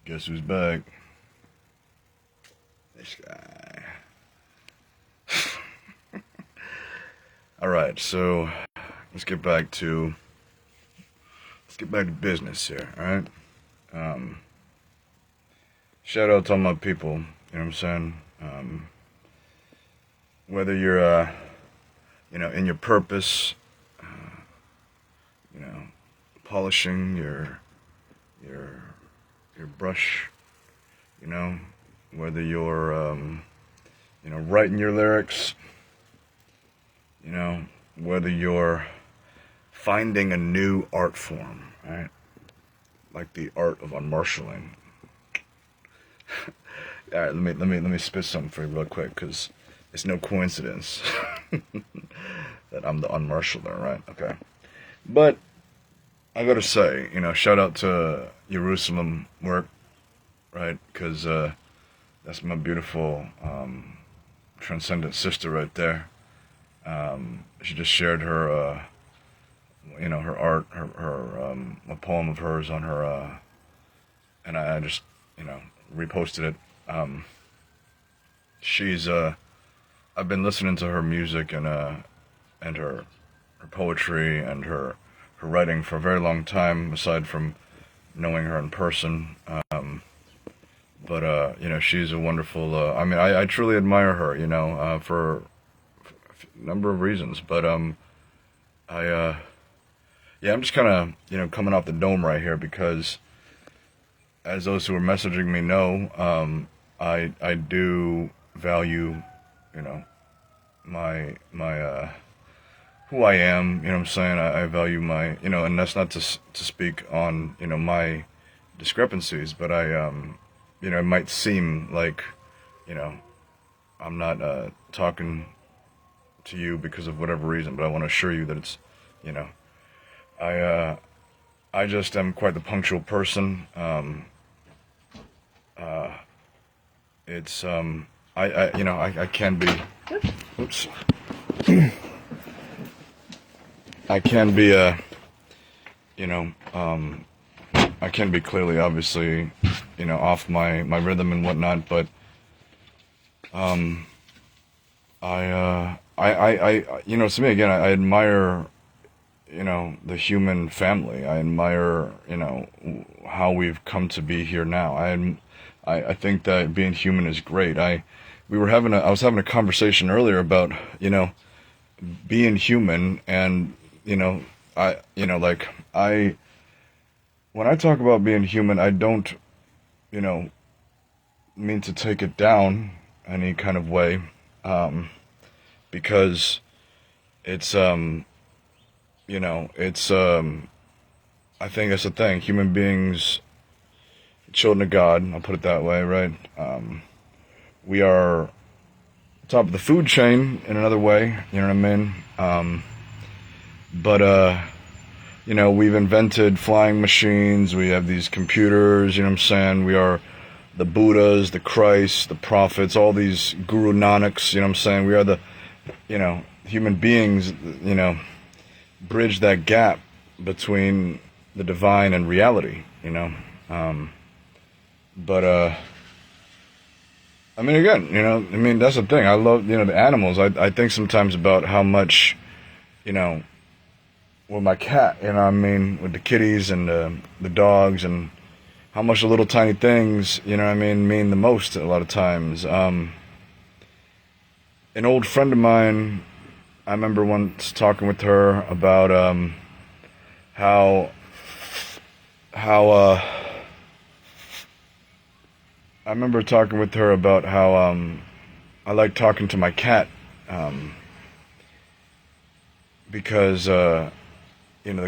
Guess who's back? This guy. Alright, so let's get back to business here, alright? Shout out to all my people, you know what I'm saying? Whether you're in your purpose, you know, polishing your brush, whether you're writing your lyrics, whether you're finding a new art form, right? Like the art of unmarshalling. All right, let me spit something for you real quick, because it's no coincidence that I'm the unmarshaler, right? Okay, but I gotta say, shout out to Jerusalem work, right? Because that's my beautiful transcendent sister right there. She just shared her, her art, her a poem of hers on her, and I just, reposted it. She's I've been listening to her music and her poetry and her writing for a very long time, aside from knowing her in person. But she's a wonderful. I truly admire her. For a number of reasons. But I'm just kind of coming off the dome right here because, as those who are messaging me know, I do value, my who I am. You know what I'm saying? I value my, and that's not to speak on my discrepancies, but it might seem like, I'm not talking to you because of whatever reason, but I want to assure you that it's, I just am quite the punctual person. It's I can be. Oops. I can be I can be clearly, obviously, off my rhythm and whatnot, but to me again, I admire, the human family. I admire, how we've come to be here now. I think that being human is great. I was having a conversation earlier about, being human, and, when I talk about being human, I don't, mean to take it down any kind of way, because it's, I think that's the thing. Human beings, children of God, I'll put it that way, right? We are top of the food chain in another way, you know what I mean? But we've invented flying machines, we have these computers, you know what I'm saying? We are the Buddhas, the Christ, the prophets, all these Guru Nanaks, you know what I'm saying? We are the, human beings, bridge that gap between the divine and reality, But, again, that's the thing. I love, the animals. I think sometimes about how much, with my cat, with the kitties and the dogs, and how much the little tiny things, mean the most a lot of times. An old friend of mine, I remember once talking with her about how I remember talking with her about how I like talking to my cat, because the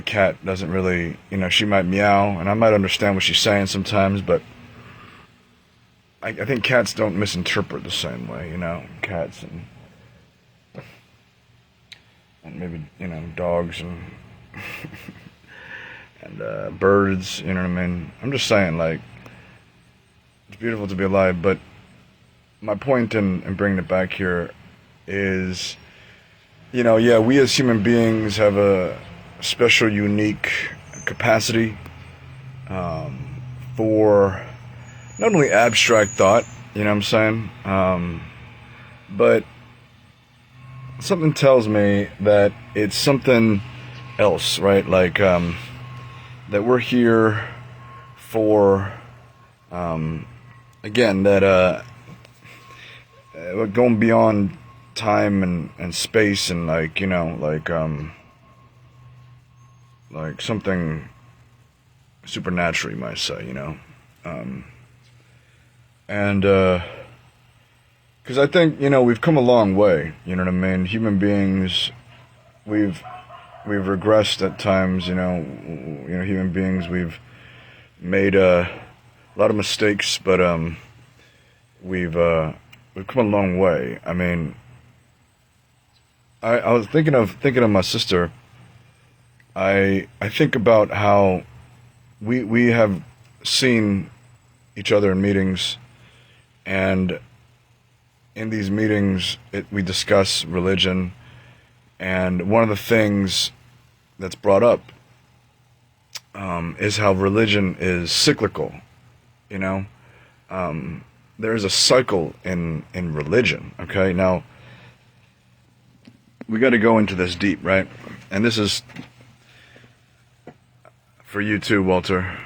cat doesn't really, she might meow and I might understand what she's saying sometimes, but I think cats don't misinterpret the same way, cats and maybe dogs and and birds, you know what I mean? I'm just saying, like, it's beautiful to be alive, but my point in bringing it back here is, we as human beings have a special, unique capacity for not only abstract thought, you know what I'm saying, but something tells me that it's something else, right? Like, that we're here for, again, that we're going beyond time and space, and like, you know, like something supernatural, you might say, you know. And because I think, you know, we've come a long way, you know what I mean? Human beings, we've regressed at times, you know, human beings, we've made a lot of mistakes, but we've come a long way. I mean, I was thinking of my sister. I think about how we have seen each other in meetings, and in these meetings we discuss religion, and one of the things that's brought up is how religion is cyclical. You know, there is a cycle in religion. Okay, now we got to go into this deep, right? And this is for you too, Walter,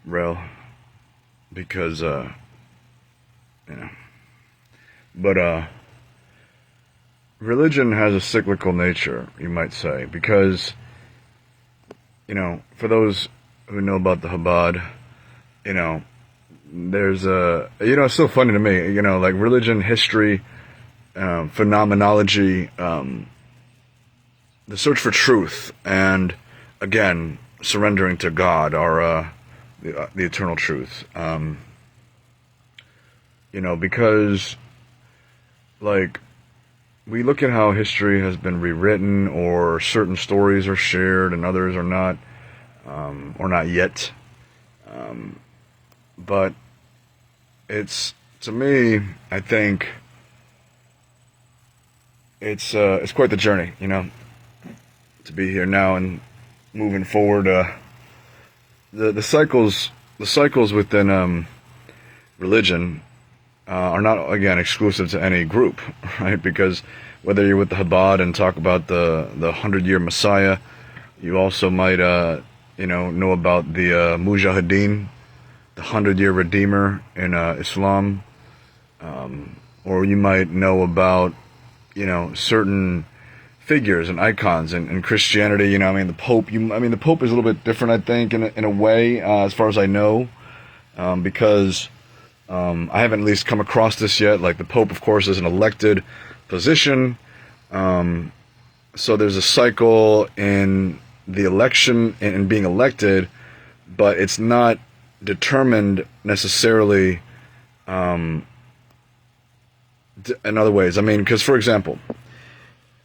Rel, because you know, but religion has a cyclical nature, you might say, because, you know, for those who know about the Chabad, you know, there's you know, it's so funny to me, you know, like religion, history, phenomenology, the search for truth, and again, surrendering to God, or the eternal truth. You know, because, like, we look at how history has been rewritten, or certain stories are shared and others are not, or not yet. But it's, to me, I think it's quite the journey, you know, to be here now and moving forward. The cycles within religion are not, again, exclusive to any group, right? Because whether you're with the Chabad and talk about the 100-year Messiah, you also might you know about the Mujahideen, the 100-year Redeemer in Islam, or you might know about, you know, certain figures and icons in Christianity. You know, I mean, the Pope. The Pope is a little bit different, I think, in a way, as far as I know, because I haven't at least come across this yet. Like, the Pope, of course, is an elected position, so there's a cycle in the election and being elected, but it's not determined necessarily in other ways. I mean, because, for example,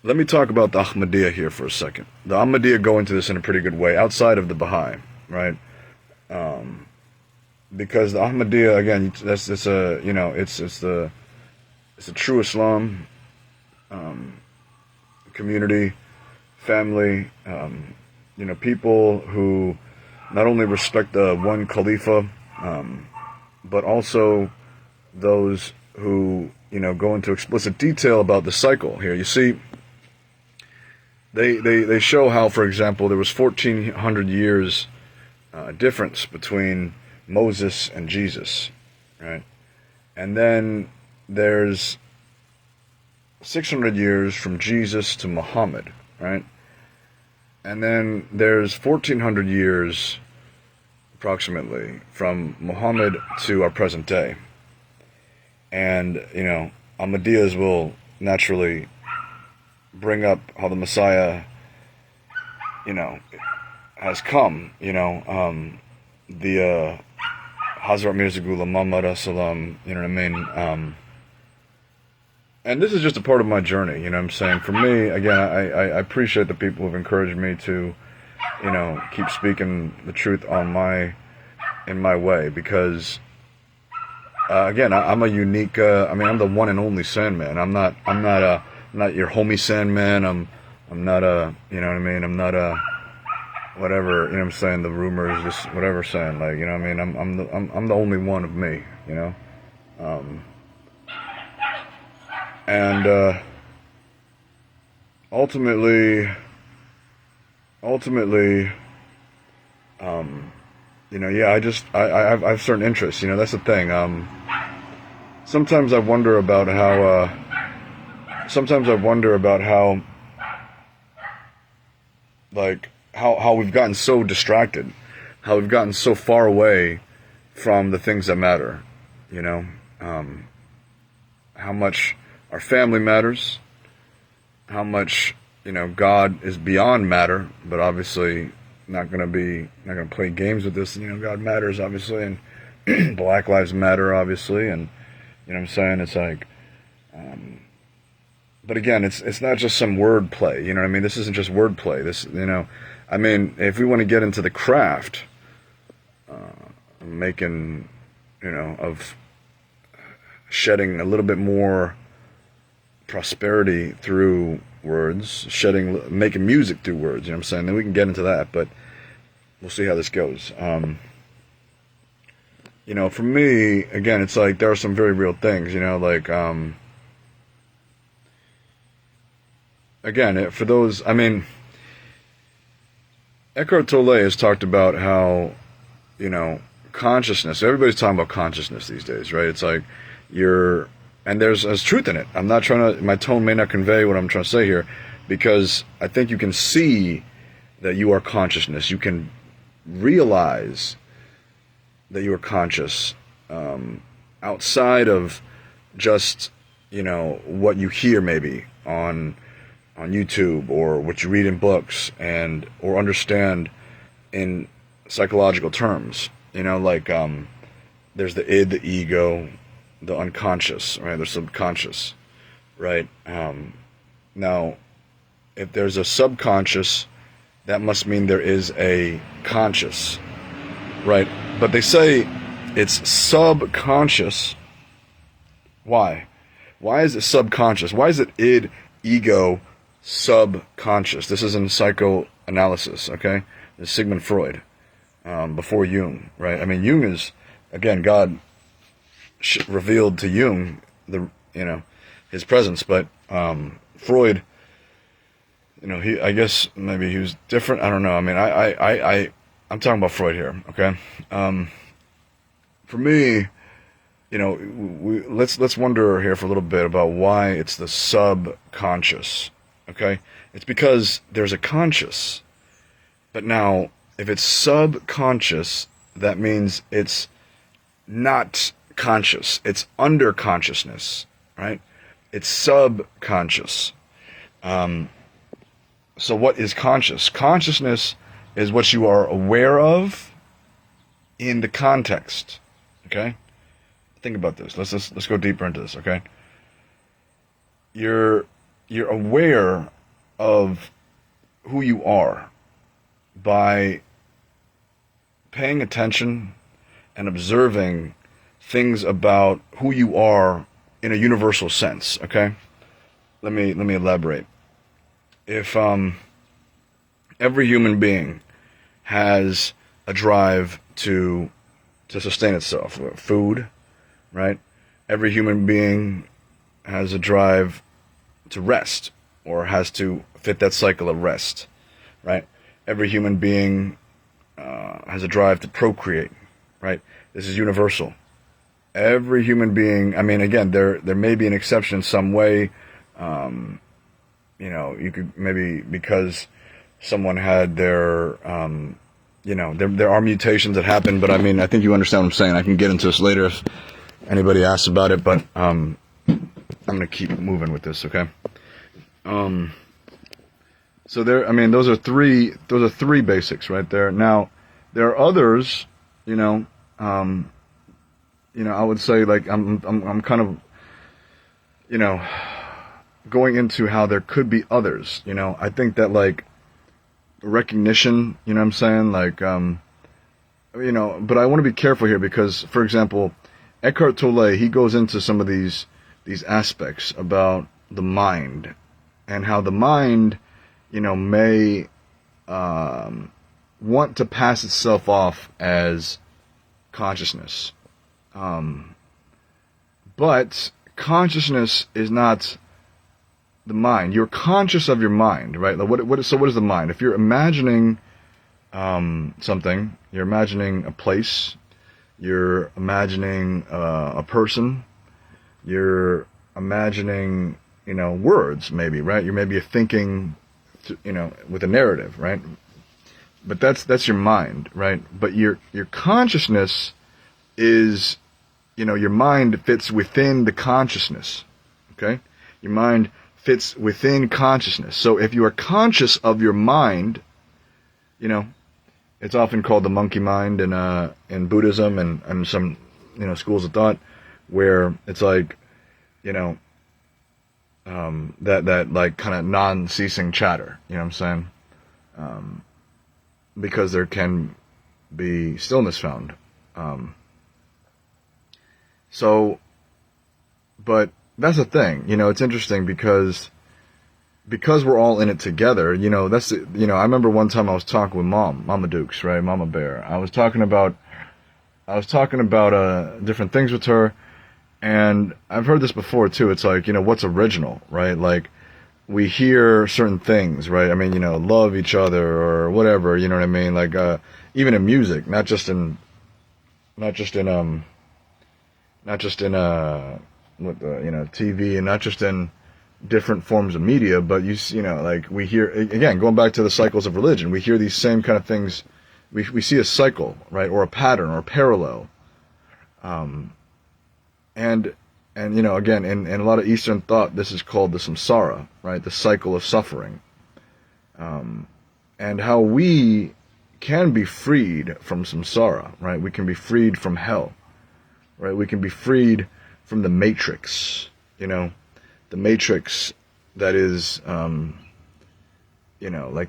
let me talk about the Ahmadiyya here for a second. The Ahmadiyya go into this in a pretty good way, outside of the Baha'i, right? Because the Ahmadiyya, again, it's a, you know, it's a true Islam community, family, you know, people who not only respect the one Khalifa, but also those who, you know, go into explicit detail about the cycle here. You see, they show how, for example, there was 1,400 years difference between Moses and Jesus, right? And then there's 600 years from Jesus to Muhammad, right? And then there's 1,400 years, approximately, from Muhammad to our present day. And, you know, Ahmadiyyas will naturally bring up how the Messiah, you know, has come, you know, the Hazrat Mirza Ghulam Muhammad as-Salam, you know what I mean? And this is just a part of my journey, you know what I'm saying? For me, again, I appreciate the people who've encouraged me to, you know, keep speaking the truth in my way, because, again, I'm a unique, I'm the one and only Sandman. I'm not your homie Sandman. I'm not you know what I mean? I'm not whatever, you know what I'm saying, the rumors, just whatever saying, like, you know what I mean, I'm the only one of me, you know, and, ultimately, you know, yeah, I have certain interests, you know, that's the thing, sometimes I wonder about how, like, how we've gotten so distracted, how we've gotten so far away from the things that matter, you know, how much our family matters, how much, you know, God is beyond matter, but obviously not going to play games with this, you know, God matters, obviously, and Black Lives Matter, obviously, and, you know what I'm saying, it's like, but again, it's not just some word play, you know what I mean, this isn't just word play, this, you know, I mean, if we want to get into the craft, making, you know, of shedding a little bit more prosperity through words, making music through words, you know what I'm saying, then we can get into that, but we'll see how this goes. You know, for me, again, it's like there are some very real things, you know, like, again, for those, I mean, Eckhart Tolle has talked about how, you know, consciousness, everybody's talking about consciousness these days, right? It's like and there's truth in it. I'm not trying to, my tone may not convey what I'm trying to say here, because I think you can see that you are consciousness. You can realize that you are conscious, outside of just, you know, what you hear maybe on YouTube or what you read in books or understand in psychological terms, you know, like, there's the id, the ego, the unconscious, right? The subconscious, right? Now, if there's a subconscious, that must mean there is a conscious, right? But they say it's subconscious. Why? Why is it subconscious? Why is it id, ego, subconscious? This is in psychoanalysis, okay? This is Sigmund Freud, before Jung, right? I mean, Jung is, again, God revealed to Jung his presence, but Freud, you know, I guess maybe he was different. I don't know. I mean, I'm talking about Freud here, okay? For me, you know, let's wonder here for a little bit about why it's the subconscious, okay? It's because there's a conscious, but now if it's subconscious, that means it's not conscious. It's under consciousness, right? It's subconscious. So what is conscious? Consciousness is what you are aware of in the context, okay? Think about this. Let's go deeper into this, okay? You're aware of who you are by paying attention and observing things about who you are in a universal sense, okay? Let me elaborate. If every human being has a drive to sustain itself, food, right? Every human being has a drive to rest, or has to fit that cycle of rest, right? Every human being has a drive to procreate, right? This is universal. Every human being, I mean, again, there may be an exception in some way. You know, you could maybe because someone had their, you know, there are mutations that happen, but I mean, I think you understand what I'm saying. I can get into this later if anybody asks about it, but I'm going to keep moving with this, okay? So there, I mean, those are three basics right there. Now, there are others, you know, I would say, like, I'm kind of, you know, going into how there could be others, you know. I think that, like, recognition, you know what I'm saying, like, you know, but I want to be careful here because, for example, Eckhart Tolle, he goes into some of these aspects about the mind and how the mind, you know, may want to pass itself off as consciousness. But consciousness is not the mind. You're conscious of your mind, right? Like so what is the mind? If you're imagining something, you're imagining a place, you're imagining a person, you're imagining, words maybe, right? You maybe thinking, with a narrative, right? But that's your mind, right? But your consciousness is, your mind fits within the consciousness, okay? Your mind fits within consciousness. So if you are conscious of your mind, it's often called the monkey mind in Buddhism and some, schools of thought, where it's like, that like kind of non-ceasing chatter, you know what I'm saying? Because there can be stillness found. But that's the thing, it's interesting because we're all in it together, I remember one time I was talking with Mama Dukes, right? Mama Bear. I was talking about different things with her, and I've heard this before too. It's like, what's original, right? Like, we hear certain things, right? I mean, love each other or whatever, you know what I mean? Like, even in music, not just in TV, and not just in different forms of media, but like we hear, again, going back to the cycles of religion, we hear these same kind of things. We see a cycle, right? Or a pattern or a parallel. And again, in a lot of Eastern thought, this is called the samsara, right? The cycle of suffering. And how we can be freed from samsara, right? We can be freed from hell, right? We can be freed from the matrix, the matrix that is, like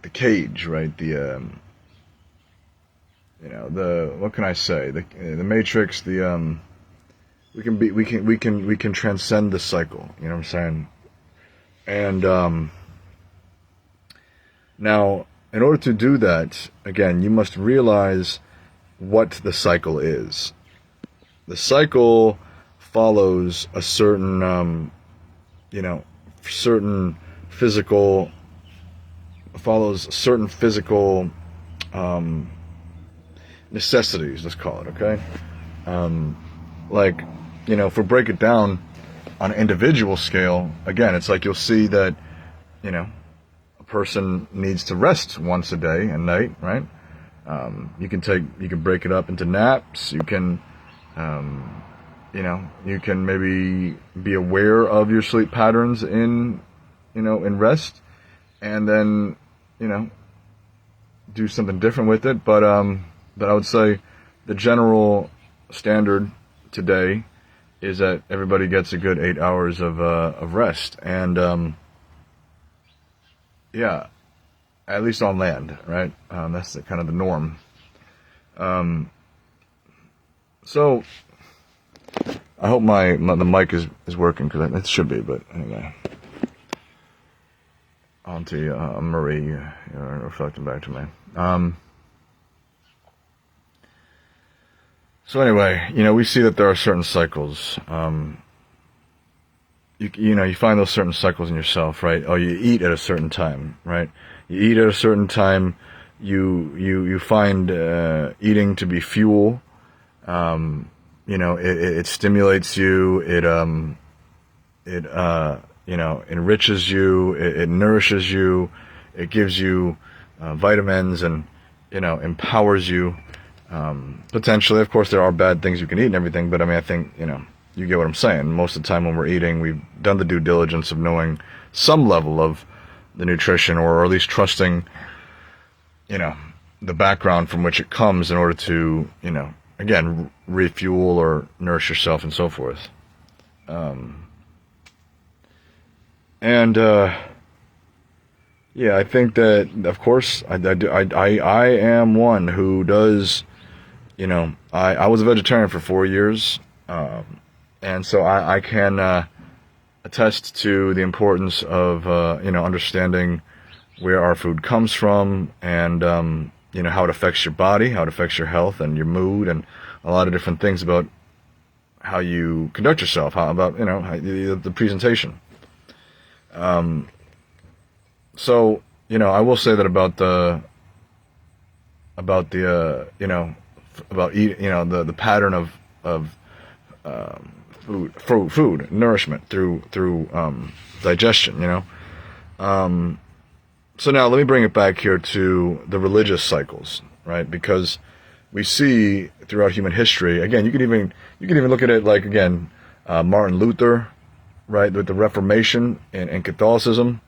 the cage, right? The, what can I say? The matrix, we can transcend the cycle, you know what I'm saying? And, now, in order to do that, again, you must realize what the cycle is. The cycle follows a certain, certain physical necessities, let's call it, okay? Like, if we break it down on an individual scale, again, it's like you'll see that, a person needs to rest once a day and night, right? You can break it up into naps. You can, you can maybe be aware of your sleep patterns in rest, and then, do something different with it. But I would say the general standard today is that everybody gets a good 8 hours of rest, and yeah, at least on land, right? That's kind of the norm. So I hope the mic is working, because it should be. But anyway, on to you, Marie. You're reflecting back to me. So anyway, we see that there are certain cycles. You find those certain cycles in yourself, right? Oh, you eat at a certain time, right? You eat at a certain time. You find eating to be fuel. It stimulates you. It enriches you. It nourishes you. It gives you vitamins and empowers you. Potentially, of course, there are bad things you can eat and everything, but I mean, I think you get what I'm saying. Most of the time when we're eating, we've done the due diligence of knowing some level of the nutrition, or at least trusting, the background from which it comes in order to, again, refuel or nourish yourself and so forth. Yeah, I think that, of course, I am one who does, I was a vegetarian for 4 years, and so I can attest to the importance of understanding where our food comes from, and how it affects your body, how it affects your health and your mood, and a lot of different things about how you conduct yourself, how about, the presentation. So, I will say that about the pattern of food, nourishment through digestion, So now let me bring it back here to the religious cycles, right? Because we see throughout human history, again, you can even look at it like, again, Martin Luther, right, with the Reformation and Catholicism.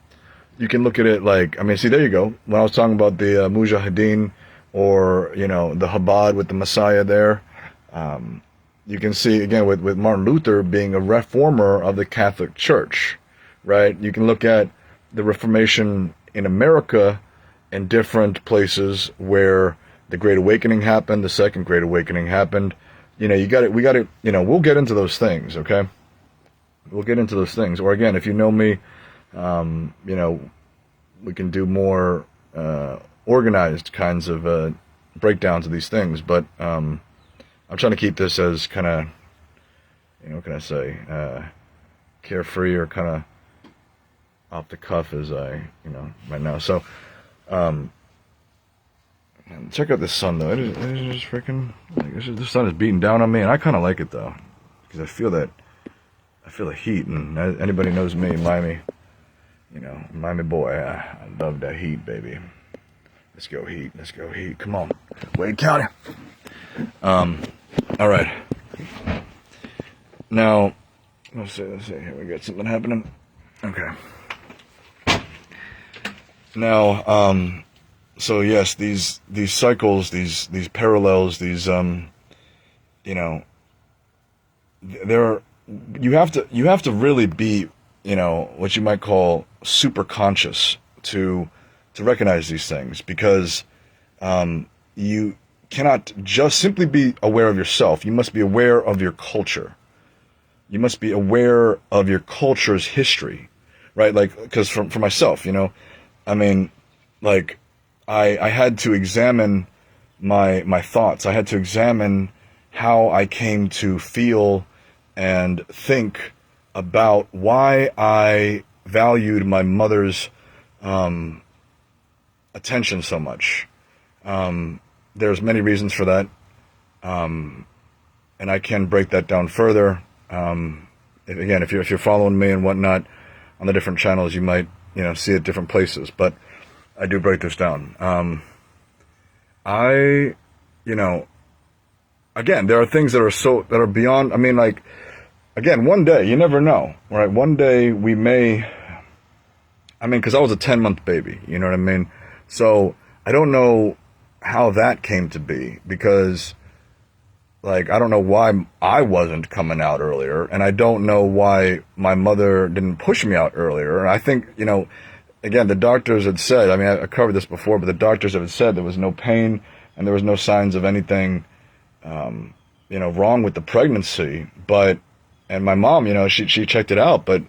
You can look at it like, see, there you go. When I was talking about the Mujahideen, or, the Chabad with the Messiah there, you can see, again, with Martin Luther being a reformer of the Catholic Church, right? You can look at the Reformation in America and different places where the Great Awakening happened, the Second Great Awakening happened. We got it, we'll get into those things, okay? We'll get into those things. Or again, if you know me, we can do more organized kinds of breakdowns of these things. But I'm trying to keep this as kind of, what can I say, carefree or kind of off the cuff as I, right now. So, check out this sun though. It is just freaking, the sun is beating down on me, and I kind of like it though, because I feel the heat, and anybody knows me, Miami boy, I love that heat, baby. Let's go heat, come on, Wade County. All right. Now, let's see, here we got something happening. Okay. Now, so yes, these cycles, these parallels, these you have to really be, what you might call super conscious to recognize these things, because you cannot just simply be aware of yourself. You must be aware of your culture. You must be aware of your culture's history, right? Like, because for myself, I had to examine my thoughts. I had to examine how I came to feel and think about why I valued my mother's attention so much. There's many reasons for that, and I can break that down further. If you're following me and whatnot on the different channels, you might see it different places, but I do break this down. Again, there are things that are beyond. Again, one day, you never know, right? One day we may, because I was a 10-month baby, you know what I mean? So I don't know how that came to be, because, I don't know why I wasn't coming out earlier, and I don't know why my mother didn't push me out earlier. And I think, again, the doctors had said, I covered this before, but the doctors had said there was no pain and there was no signs of anything, wrong with the pregnancy. And my mom, she checked it out, but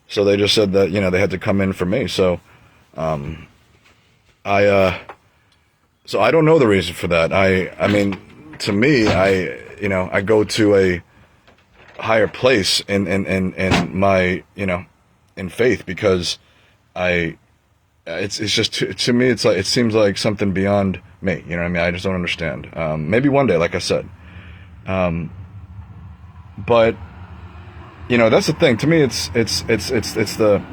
so they just said that, they had to come in for me. So, so I don't know the reason for that. To me, I go to a higher place in my, in faith, because it's just, to me, it's like, it seems like something beyond me, I just don't understand. Maybe one day, like I said. But, that's the thing. To me, it's the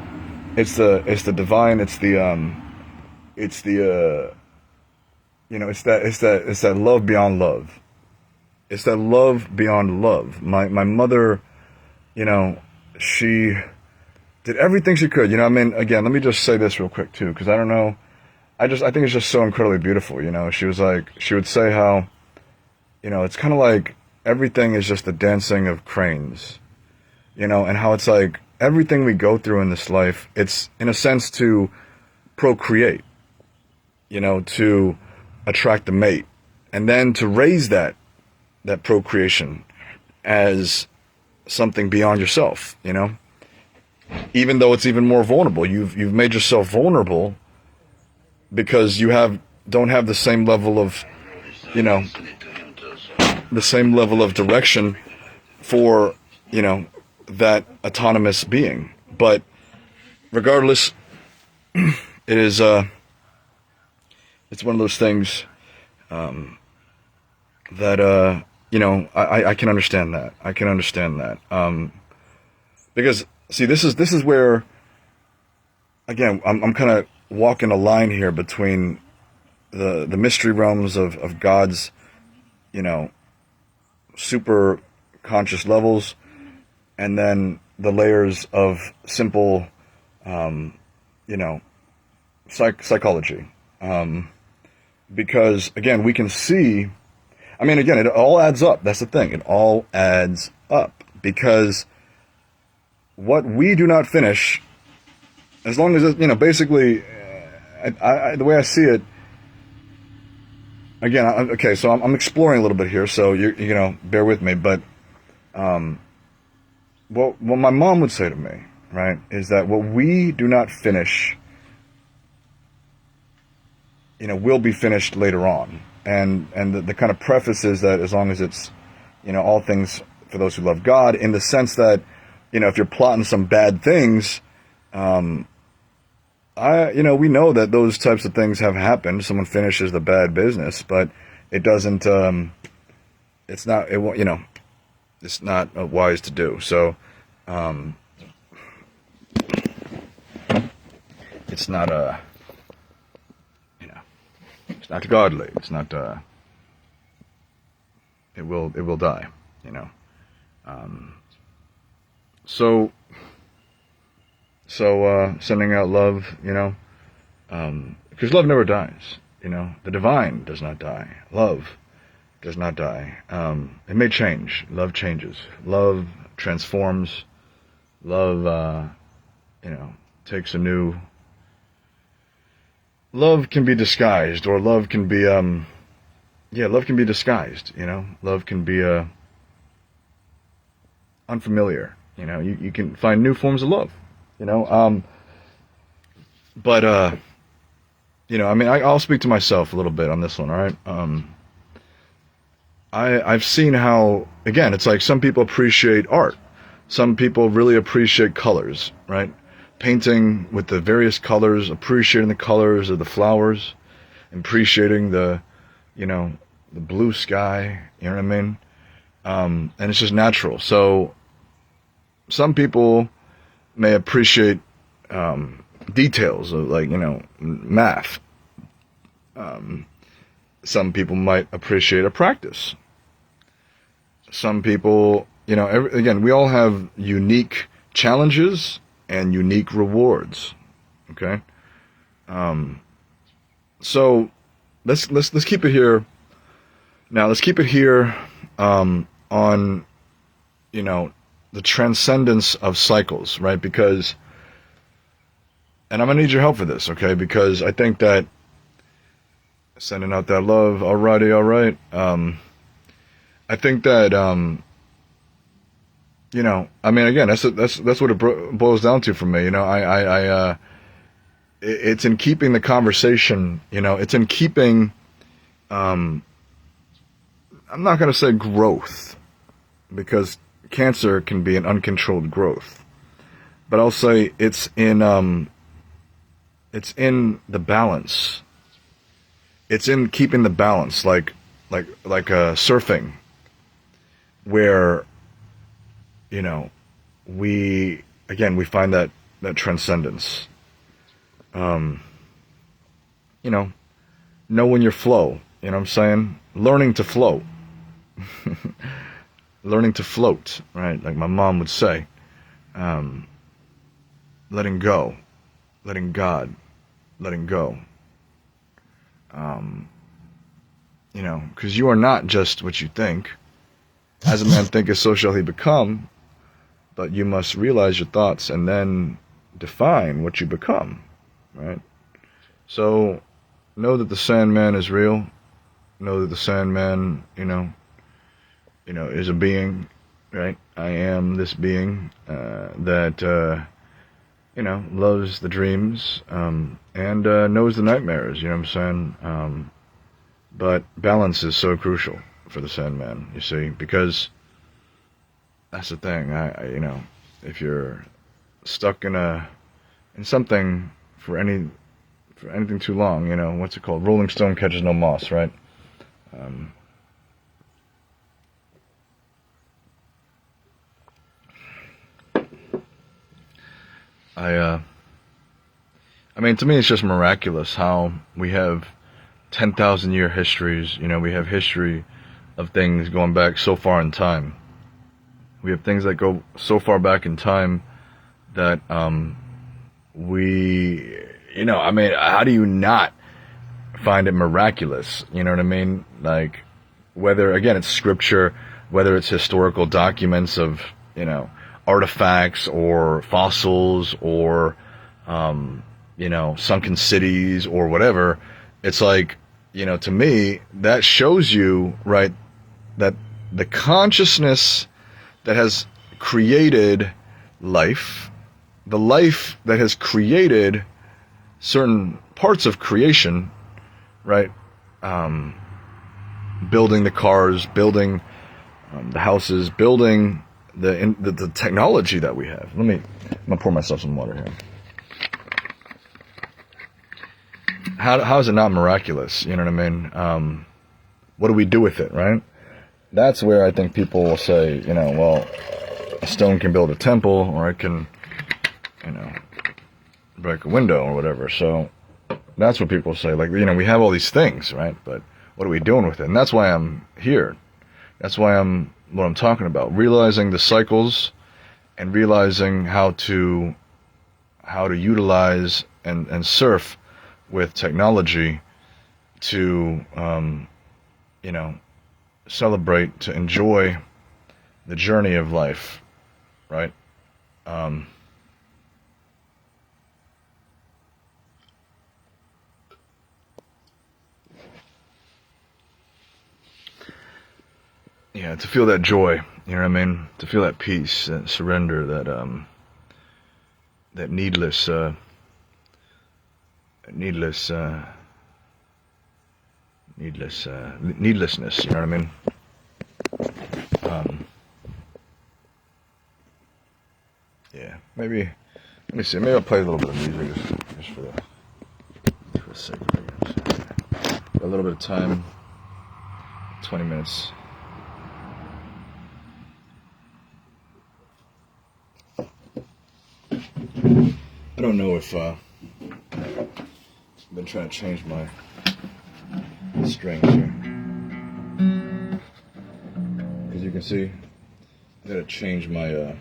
divine, it's that love beyond love. It's that love beyond love. My mother, she did everything she could. Again, let me just say this real quick too, because I don't know. I think it's just so incredibly beautiful. She would say how, it's kind of like everything is just the dancing of cranes, and how it's like everything we go through in this life, it's in a sense to procreate, to attract a mate, and then to raise that procreation as something beyond yourself, even though it's even more vulnerable. You've made yourself vulnerable because you have don't have the same level of, you know, the same level of direction for, you know, that autonomous being. But regardless, it is, it's one of those things, that, you know, I can understand that. I can understand that. Because, see, this is where, again, I'm kind of walking a line here between the mystery realms of God's, you know, super conscious levels, and then the layers of simple, you know, psychology. Because, again, we can see, I mean, again, it all adds up. That's the thing. It all adds up. Because what we do not finish, as long as, you know, basically, the way I see it, again, okay, so I'm exploring a little bit here, so, you know, bear with me, but what my mom would say to me, right, is that what we do not finish, you know, will be finished later on. And the kind of preface is that as long as it's, you know, all things for those who love God, in the sense that, you know, if you're plotting some bad things, you know, we know that those types of things have happened. Someone finishes the bad business, but it doesn't, it's not, it won't, you know, it's not wise to do. So, it's not, you know, it's not godly. It's not, it will die, you know. So, sending out love, you know, because love never dies, you know. The divine does not die. Love does not die. It may change. Love changes. Love transforms. Love, you know, takes a new... Love can be disguised, or love can be, love can be disguised, you know. Love can be, unfamiliar, you know. You can find new forms of love, you know. But, you know, I mean, I'll speak to myself a little bit on this one, all right? I've seen how, again, it's like some people appreciate art. Some people really appreciate colors, right? Painting with the various colors, appreciating the colors of the flowers, appreciating the, you know, the blue sky, you know what I mean? And it's just natural. So some people may appreciate details of, like, you know, math. Some people might appreciate a practice. Some people, you know, again, we all have unique challenges and unique rewards. Okay. So let's keep it here. Now let's keep it here, on, you know, the transcendence of cycles, right? Because, and I'm gonna need your help for this, okay? Because I think that sending out that love, alrighty, all right. I think that, you know, I mean, again, that's what it boils down to for me. You know, it's in keeping the conversation. You know, it's in keeping. I'm not going to say growth, because cancer can be an uncontrolled growth, but I'll say it's in the balance. It's in keeping the balance, like surfing, where, you know, we find that transcendence. You know when your flow, you know what I'm saying? Learning to float. Learning to float, right? Like my mom would say. Letting go. Letting God. Letting go. You know, because you are not just what you think. As a man thinketh, so shall he become. But you must realize your thoughts and then define what you become, right? So, know that the Sandman is real. Know that the Sandman, you know, is a being, right? I am this being that, loves the dreams, and knows the nightmares. You know what I'm saying? But balance is so crucial for the Sandman. You see, because that's the thing. If you're stuck in something for anything too long, what's it called? Rolling stone catches no moss, right? I mean, to me, it's just miraculous how we have 10,000-year histories. We have history of things going back so far in time. We have things that go so far back in time that I mean, how do you not find it miraculous? You know what I mean? Like, whether, again, it's scripture, whether it's historical documents of, artifacts or fossils or, sunken cities or whatever. It's like, to me, that shows you, right, that the consciousness that has created life, the life that has created certain parts of creation, right, building the cars, building the houses, building the technology that we have. I'm gonna pour myself some water here. How is it not miraculous? You know what I mean? What do we do with it, right? That's where I think people will say, well, a stone can build a temple, or it can, break a window or whatever. So that's what people say. Like, we have all these things, right? But what are we doing with it? And that's why I'm here. That's why what I'm talking about. Realizing the cycles and realizing how to utilize and surf with technology to, celebrate, to enjoy the journey of life, right? To feel that joy, you know what I mean? To feel that peace, that surrender, that needlessness, you know what I mean? Maybe, let me see, maybe I'll play a little bit of music just for the sake of it. A little bit of time, 20 minutes. I don't know if I've been trying to change my strings here, because you can see I gotta change my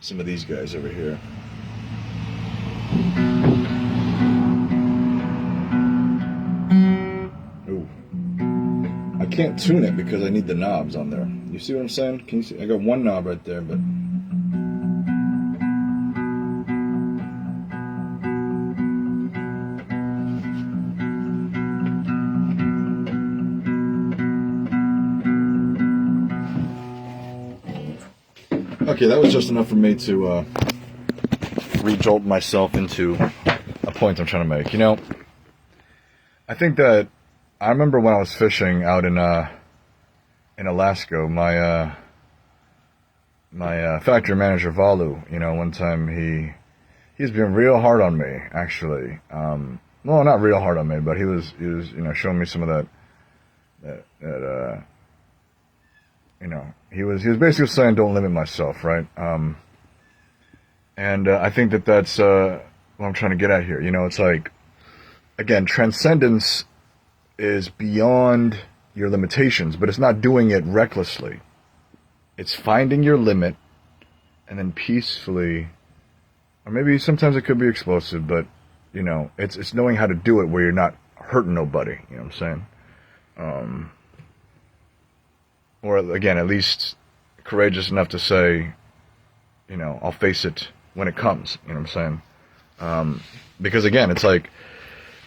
some of these guys over here. Ooh, I can't tune it because I need the knobs on there. You see what I'm saying? Can you see? I got one knob right there, but okay, that was just enough for me to re-jolt myself into a point I'm trying to make. I think that I remember when I was fishing out in Alaska, my factory manager Valu, one time he's been real hard on me, actually. Well, not real hard on me, but he was showing me some of that he was basically saying don't limit myself, right? And I think that's what I'm trying to get at here. It's like, again, transcendence is beyond your limitations, but it's not doing it recklessly. It's finding your limit and then peacefully, or maybe sometimes it could be explosive, but it's knowing how to do it where you're not hurting nobody. You know what I'm saying? Or again, at least courageous enough to say, I'll face it when it comes. You know what I'm saying? Because again, it's like,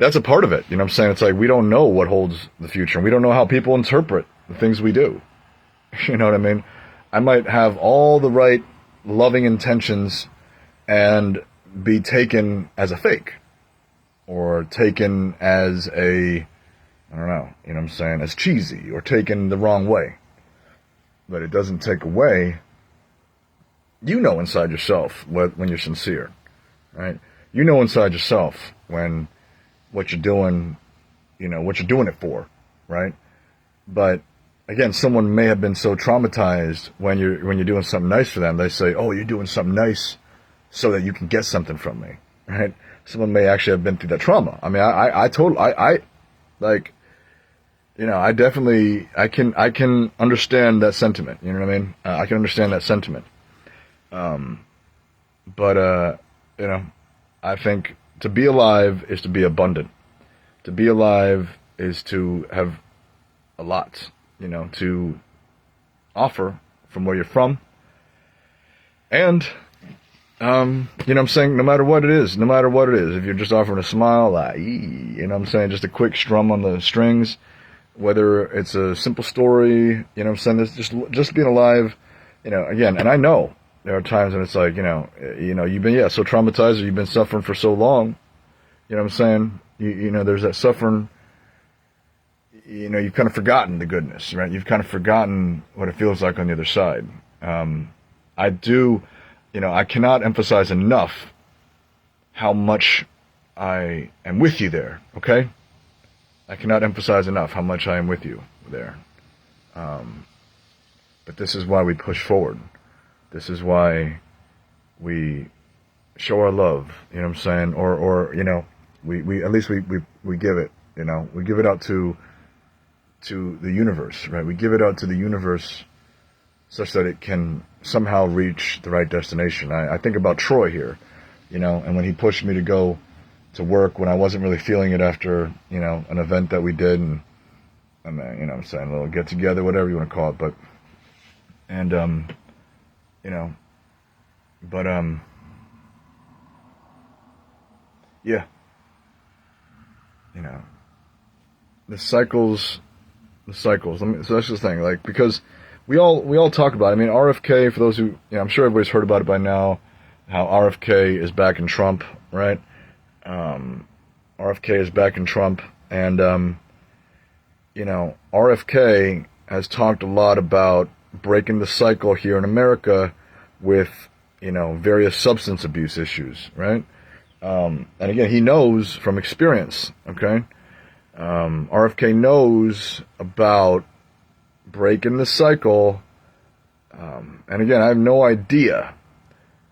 that's a part of it. You know what I'm saying? It's like, we don't know what holds the future, and we don't know how people interpret the things we do. You know what I mean? I might have all the right loving intentions and be taken as a fake or taken as a, I don't know, you know what I'm saying, as cheesy or taken the wrong way. But it doesn't take away, you know inside yourself when you're sincere, right? You know inside yourself when what you're doing, you know, what you're doing it for, right? But again, someone may have been so traumatized when you're doing something nice for them, they say, "Oh, you're doing something nice so that you can get something from me," right? Someone may actually have been through that trauma. I mean, I like, you know, I can understand that sentiment. You know what I mean? I can understand that sentiment. But you know, I think to be alive is to be abundant. To be alive is to have a lot, you know, to offer from where you're from. And, you know what I'm saying? No matter what it is, if you're just offering a smile, you know what I'm saying? Just a quick strum on the strings, whether it's a simple story, you know what I'm saying? There's just being alive, you know, again, and I know there are times when it's like, you know, you've been, so traumatized or you've been suffering for so long, you know what I'm saying? You know, there's that suffering, you know, you've kind of forgotten the goodness, right? You've kind of forgotten what it feels like on the other side. I do, you know, I cannot emphasize enough how much I am with you there, okay? I cannot emphasize enough how much I am with you there. But this is why we push forward. This is why we show our love, you know what I'm saying? Or you know, we at least we give it, you know, we give it out to the universe, right? We give it out to the universe such that it can somehow reach the right destination. I think about Troy here, you know, and when he pushed me to go to work when I wasn't really feeling it after, you know, an event that we did, and you know what I'm saying, a little get together, whatever you want to call it, but, and, you know, but, yeah, you know, the cycles, so that's the thing, like, because we all talk about it. I mean, RFK, for those who, you know, I'm sure everybody's heard about it by now, how RFK is back in Trump, right? RFK is back in Trump, and, you know, RFK has talked a lot about breaking the cycle here in America with, you know, various substance abuse issues, right? And again, he knows from experience, okay? RFK knows about breaking the cycle, and again, I have no idea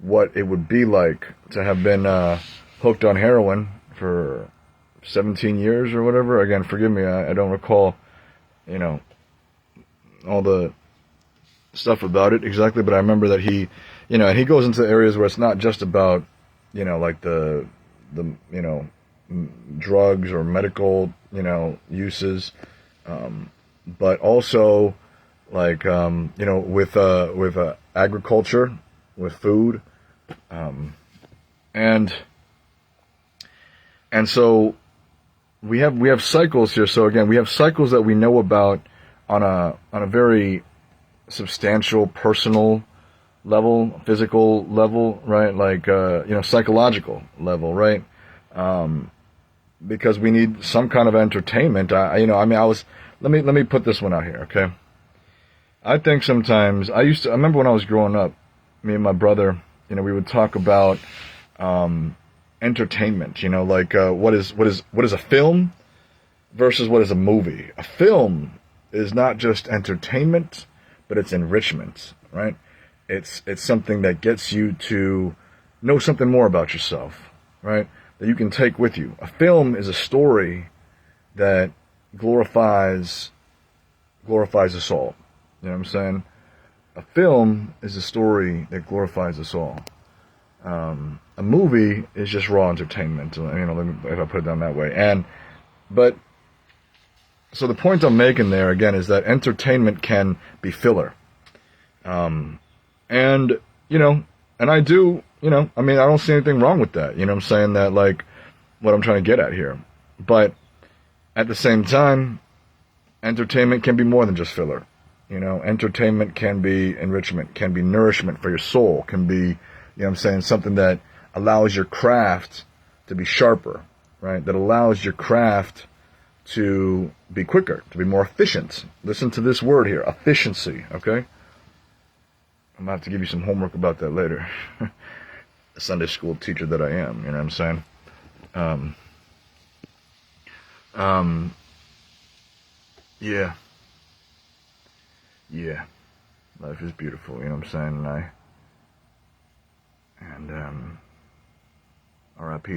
what it would be like to have been hooked on heroin for 17 years or whatever. Again, forgive me, I don't recall, you know, all the stuff about it exactly, but I remember that he, you know, and he goes into areas where it's not just about, you know, like the you know, drugs or medical, you know, uses, but also like, you know, with agriculture, with food, and so we have cycles here. So again, we have cycles that we know about on a very substantial personal level, physical level, right? Like, you know, psychological level, right? Because we need some kind of entertainment. You know, I mean, let me put this one out here, okay? I think sometimes, I remember when I was growing up, me and my brother, you know, we would talk about, entertainment, you know, like, what is a film versus what is a movie? A film is not just entertainment, but it's enrichment, right? It's something that gets you to know something more about yourself, right? That you can take with you. A film is a story that glorifies us all. You know what I'm saying? A film is a story that glorifies us all. A movie is just raw entertainment, you know, if I put it down that way. But so the point I'm making there, again, is that entertainment can be filler. And, you know, and I do, you know, I mean, I don't see anything wrong with that. You know what I'm saying? That, like, what I'm trying to get at here. But at the same time, entertainment can be more than just filler. You know, entertainment can be enrichment, can be nourishment for your soul, can be, You know what I'm saying? Something that allows your craft to be sharper, right? That allows your craft to be quicker, to be more efficient. Listen to this word here, efficiency, okay? I'm going to have to give you some homework about that later. The Sunday school teacher that I am, you know what I'm saying? Yeah. Yeah. Life is beautiful, you know what I'm saying? And R.I.P.